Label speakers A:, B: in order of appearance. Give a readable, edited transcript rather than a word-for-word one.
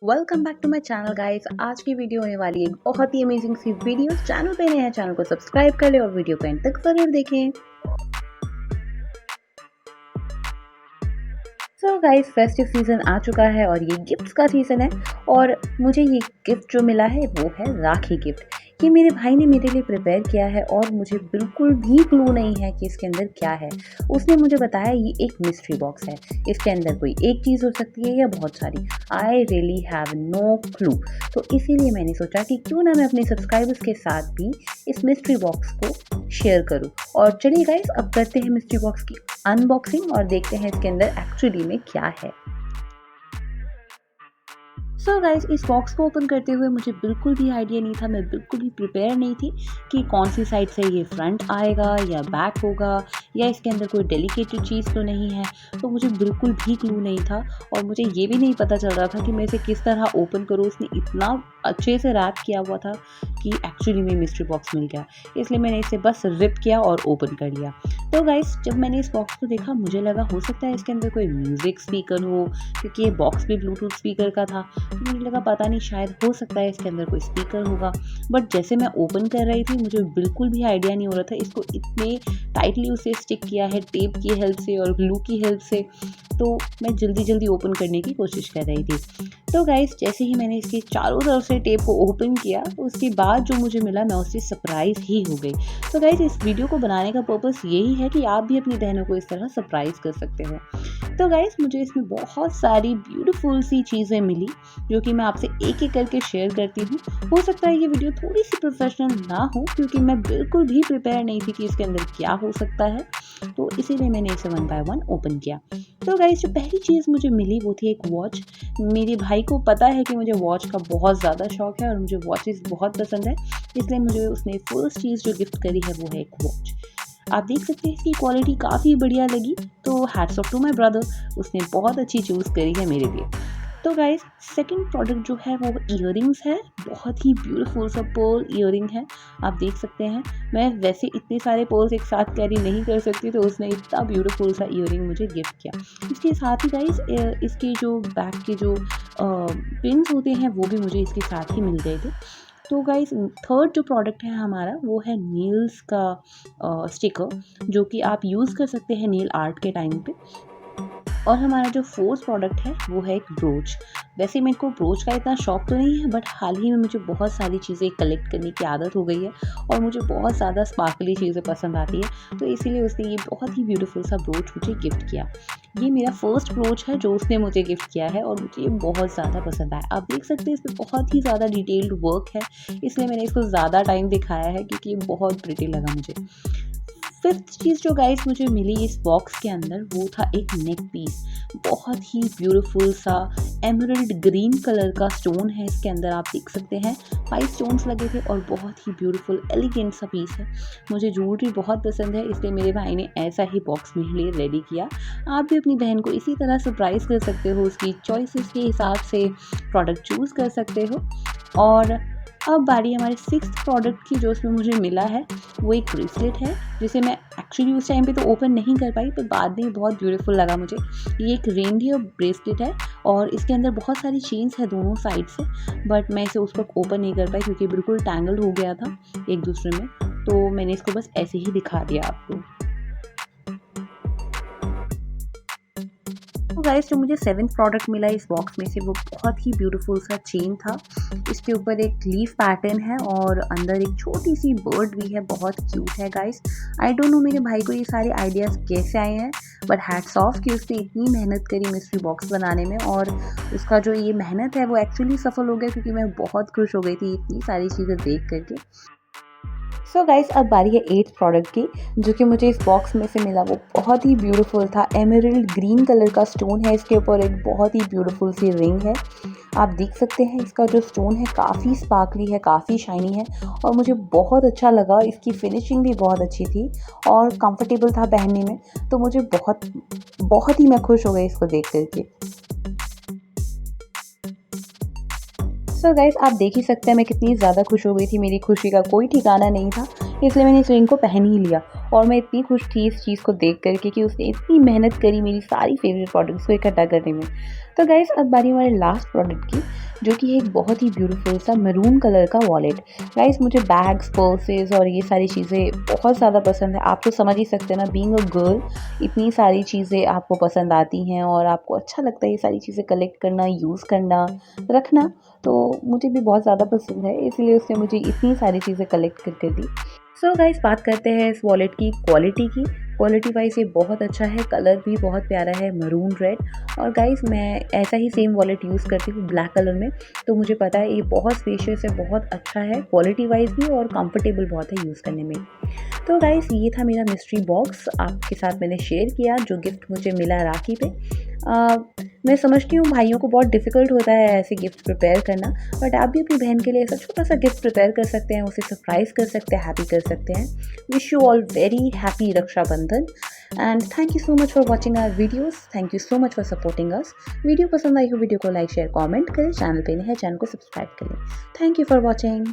A: Welcome back to my channel guys. आज की video होने वाली है बहुत ही अमेजिंग सी वीडियो। चैनल पे नए हैं, चैनल को सब्सक्राइब कर ले और वीडियो को एंड तक जरूर देखें। सो गाइस, फेस्टिव सीजन आ चुका है और ये गिफ्ट्स का सीजन है। और मुझे ये गिफ्ट जो मिला है वो है राखी गिफ्ट। ये मेरे भाई ने मेरे लिए प्रिपेयर किया है और मुझे बिल्कुल भी क्लू नहीं है कि इसके अंदर क्या है। उसने मुझे बताया ये एक मिस्ट्री बॉक्स है, इसके अंदर कोई एक चीज़ हो सकती है या बहुत सारी। I really have no clue. तो इसीलिए मैंने सोचा कि क्यों ना मैं अपने सब्सक्राइबर्स के साथ भी इस मिस्ट्री बॉक्स को शेयर करूं। और चलिए गाइस, अब करते हैं मिस्ट्री बॉक्स की अनबॉक्सिंग और देखते हैं इसके अंदर एक्चुअली में क्या है। सो गाइस, इस बॉक्स को ओपन करते हुए मुझे बिल्कुल भी आइडिया नहीं था, मैं बिल्कुल भी प्रिपेयर नहीं थी कि कौन सी साइड से ये फ्रंट आएगा या बैक होगा, या इसके अंदर कोई डेलिकेटेड चीज़ तो नहीं है। तो मुझे बिल्कुल भी क्लू नहीं था और मुझे ये भी नहीं पता चल रहा था कि मैं इसे किस तरह ओपन करूँ। उसने इतना अच्छे से रैप किया हुआ था कि एक्चुअली में मिस्ट्री बॉक्स मिल गया, इसलिए मैंने इसे बस रिप किया और ओपन कर लिया। तो गाइस, जब मैंने इस बॉक्स को देखा मुझे लगा हो सकता है इसके अंदर कोई म्यूज़िक स्पीकर हो, क्योंकि ये बॉक्स भी ब्लूटूथ स्पीकर का था। तो मुझे लगा पता नहीं, शायद हो सकता है इसके अंदर कोई स्पीकर होगा। बट जैसे मैं ओपन कर रही थी मुझे बिल्कुल भी आइडिया नहीं हो रहा था। इसको इतने टाइटली उसे स्टिक किया है टेप की हेल्प से और ग्लू की हेल्प से, तो मैं जल्दी जल्दी ओपन करने की कोशिश कर रही थी। तो गाइस, जैसे ही मैंने इसकी चारों तरफ से टेप को ओपन किया उसके बाद जो मुझे मिला मैं उससे सरप्राइज ही हो गई। तो गाइस, इस वीडियो को बनाने का पर्पस यही है कि आप भी अपनी बहनों को इस तरह सरप्राइज कर सकते हो। तो गाइस, मुझे इसमें बहुत सारी ब्यूटीफुल सी चीज़ें मिली जो कि मैं आपसे एक एक करके शेयर करती हूँ। हो सकता है ये वीडियो थोड़ी सी प्रोफेशनल ना हो, क्योंकि मैं बिल्कुल भी प्रिपेयर नहीं थी कि इसके अंदर क्या हो सकता है, तो इसीलिए मैंने इसे 1 बाय 1 ओपन किया। तो गाइस, जो पहली चीज़ मुझे मिली वो थी एक वॉच। मेरे भाई को पता है कि मुझे वॉच का बहुत ज़्यादा शौक है और मुझे वॉचेस बहुत पसंद है, इसलिए मुझे उसने फर्स्ट चीज़ जो गिफ्ट करी है वो है एक वॉच। आप देख सकते हैं इसकी क्वालिटी काफ़ी बढ़िया लगी, तो hats off to my brother, उसने बहुत अच्छी चूज़ करी है मेरे लिए। तो गाइस, सेकंड प्रोडक्ट जो है वो इयररिंग्स है। बहुत ही ब्यूटीफुल सा पर्ल इयररिंग है, आप देख सकते हैं। मैं वैसे इतने सारे पर्ल्स एक साथ कैरी नहीं कर सकती, तो उसने इतना ब्यूटीफुल सा इयररिंग मुझे गिफ्ट किया। इसके साथ ही गाइस, इसके जो बैक के जो पिन्स होते हैं वो भी मुझे इसके साथ ही मिल गए थे। तो गाइस, थर्ड जो प्रोडक्ट है हमारा वो है नेल्स का स्टिकर, जो कि आप यूज़ कर सकते हैं नेल आर्ट के टाइम पे। और हमारा जो फोर्थ प्रोडक्ट है वो है एक ब्रोच। वैसे मेरे को ब्रोच का इतना शौक तो नहीं है, बट हाल ही में मुझे बहुत सारी चीज़ें कलेक्ट करने की आदत हो गई है और मुझे बहुत ज़्यादा स्पार्कली चीज़ें पसंद आती है, तो इसीलिए उसने ये बहुत ही ब्यूटीफुल सा ब्रोच मुझे गिफ्ट किया। ये मेरा फर्स्ट ब्रोच है जो उसने मुझे गिफ्ट किया है और मुझे ये बहुत ज़्यादा पसंद आया। आप देख सकते हैं इसमें बहुत ही ज़्यादा डिटेल्ड वर्क है, इसलिए मैंने इसको ज़्यादा टाइम दिखाया है क्योंकि ये बहुत प्रिटी लगा मुझे। फिफ्थ चीज़ जो गाइस मुझे मिली इस बॉक्स के अंदर वो था एक नेक पीस। बहुत ही ब्यूटीफुल सा एमरल्ड ग्रीन कलर का स्टोन है इसके अंदर, आप देख सकते हैं 5 स्टोन्स लगे थे और बहुत ही ब्यूटीफुल एलिगेंट सा पीस है। मुझे ज्वेलरी बहुत पसंद है, इसलिए मेरे भाई ने ऐसा ही बॉक्स मेरे लिए रेडी किया। आप भी अपनी बहन को इसी तरह सरप्राइज़ कर सकते हो, उसकी चॉइसेस के हिसाब से प्रोडक्ट चूज़ कर सकते हो। और अब बारी हमारे सिक्स्थ प्रोडक्ट की, जो उसमें मुझे मिला है वो एक ब्रेसलेट है, जिसे मैं एक्चुअली उस टाइम पे तो ओपन नहीं कर पाई, पर बाद में बहुत ब्यूटीफुल लगा मुझे। ये एक रेनडियर ब्रेसलेट है और इसके अंदर बहुत सारी चेन्स है दोनों साइड से, बट मैं इसे उस वक्त ओपन नहीं कर पाई क्योंकि बिल्कुल टैंगल्ड हो गया था एक दूसरे में, तो मैंने इसको बस ऐसे ही दिखा दिया आपको। तो गाइस, जो मुझे 7th प्रोडक्ट मिला इस बॉक्स में से वो बहुत ही ब्यूटीफुल सा चेन था। इसके ऊपर एक लीफ पैटर्न है और अंदर एक छोटी सी बर्ड भी है, बहुत क्यूट है गाइस। आई डोंट नो मेरे भाई को ये सारे आइडियाज़ कैसे आए हैं, बट हैट्स ऑफ कि उसने इतनी मेहनत करी मिस्ट्री बॉक्स बनाने में, और उसका जो ये मेहनत है वो एक्चुअली सफल हो गया, क्योंकि मैं बहुत खुश हो गई थी इतनी सारी चीज़ें देख करके। सो गाइस, अब बारी है 8th प्रोडक्ट की, जो कि मुझे इस बॉक्स में से मिला। वो बहुत ही ब्यूटीफुल था, एमरल्ड ग्रीन कलर का स्टोन है इसके ऊपर, एक बहुत ही ब्यूटीफुल सी रिंग है। आप देख सकते हैं इसका जो स्टोन है काफ़ी स्पार्कली है, काफ़ी शाइनी है और मुझे बहुत अच्छा लगा। इसकी फिनिशिंग भी बहुत अच्छी थी और कंफर्टेबल था पहनने में, तो मुझे बहुत ही मैं खुश हो गई इसको देख करके। सो गाइस आप देख ही सकते हैं मैं कितनी ज़्यादा खुश हो गई थी, मेरी खुशी का कोई ठिकाना नहीं था, इसलिए मैंने इस रिंग को पहन ही लिया। और मैं इतनी खुश थी इस चीज़ को देख कर के कि उसने इतनी मेहनत करी मेरी सारी फेवरेट प्रोडक्ट्स को इकट्ठा करने में। तो गाइस अब बारी हमारे लास्ट प्रोडक्ट की, जो कि है एक बहुत ही ब्यूटीफुल सा मैरून कलर का वॉलेट। गाइस मुझे बैग्स, पर्सेस और ये सारी चीज़ें बहुत ज़्यादा पसंद है। आप तो समझ ही सकते हैं ना, बीइंग अ गर्ल इतनी सारी चीज़ें आपको पसंद आती हैं और आपको अच्छा लगता है ये सारी चीज़ें कलेक्ट करना, यूज़ करना, रखना। तो मुझे भी बहुत ज़्यादा पसंद है, इसलिए उसने मुझे इतनी सारी चीज़ें कलेक्ट करके दी। सो गाइस बात करते हैं इस वॉलेट की क्वालिटी की। क्वालिटी वाइज ये बहुत अच्छा है, कलर भी बहुत प्यारा है मरून रेड। और गाइस मैं ऐसा ही सेम वॉलेट यूज़ करती हूँ ब्लैक कलर में, तो मुझे पता है ये बहुत स्पेशियस है, बहुत अच्छा है क्वालिटी वाइज भी और कंफर्टेबल बहुत है यूज़ करने में। तो गाइस ये था मेरा मिस्ट्री बॉक्स, आपके साथ मैंने शेयर किया जो गिफ्ट मुझे मिला राखी पे। मैं समझती हूँ भाइयों को बहुत डिफ़िकल्ट होता है ऐसे गिफ्ट प्रिपेयर करना, बट आप भी अपनी बहन के लिए ऐसा छोटा-सा गिफ्ट प्रिपेयर कर सकते हैं, उसे सरप्राइज़ कर सकते हैं, हैप्पी कर सकते हैं। Wish you all very happy Rakshabandhan and thank you so much for watching our videos. Thank you so much for supporting us. Video पसंद आई हो वीडियो को लाइक, शेयर, कमेंट करें। चैनल पे नए हैं चैनल को सब्सक्राइब करें। Thank you for watching.